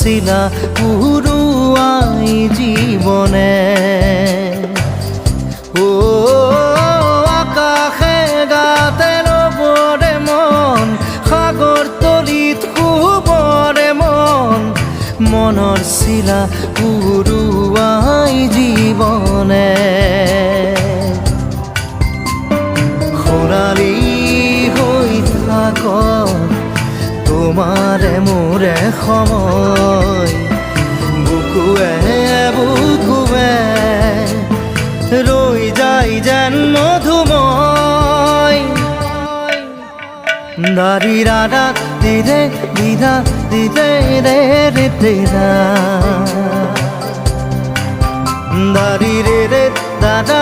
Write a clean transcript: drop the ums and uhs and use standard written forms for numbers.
শিলা পুরুয়াই জীবনে। ও আকাশে গাতে রবরে মন, সাগর তলিত শুবরে মন, মনৰ শিলা পুরুয়াই জীবনে। সোণালী হৈ থাক তোমাৰে মোৰে সময়, বুকুৱে বুকুৱে ৰৈ যায় যেন মধুময়। দাৰি ৰাধা দিদে দিদা দিদে ৰে ৰে দিদা, দাৰি ৰে ৰে দাদা।